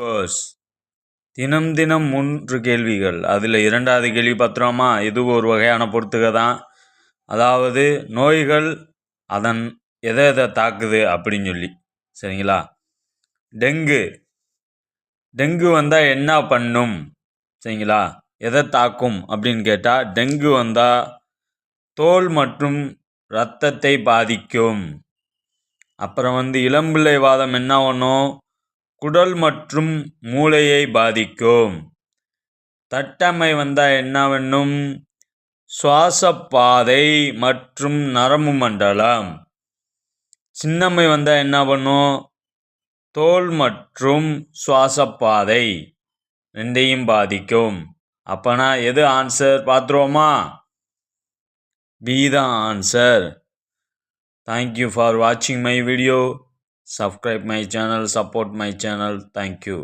Course தினம் தினம் 3 கேள்விகள். அதில் 2வது கேள்வி பார்த்துருவோமா? இது ஒரு வகையான பொறுத்துக தான். அதாவது நோய்கள் அதன் எதை தாக்குது அப்படின்னு சொல்லி. சரிங்களா? டெங்கு வந்தால் என்ன பண்ணும்? சரிங்களா? எதை தாக்கும் அப்படின்னு கேட்டால், டெங்கு வந்தால் தோல் மற்றும் இரத்தத்தை பாதிக்கும். அப்புறம் இளம்பிள்ளை வாதம் என்ன பண்ணும்? குடல் மற்றும் மூளையை பாதிக்கும். தட்டம்மை வந்தால் என்ன பண்ணும்? சுவாசப்பாதை மற்றும் நரம்பு மண்டலம். சின்னம்மை வந்தால் என்ன பண்ணும்? தோல் மற்றும் சுவாசப்பாதை ரெண்டையும் பாதிக்கும். அப்போனா எது ஆன்சர் பார்த்துருவோமா? பி தான் answer. Thank you for watching my video. Subscribe my channel, support my channel. Thank you.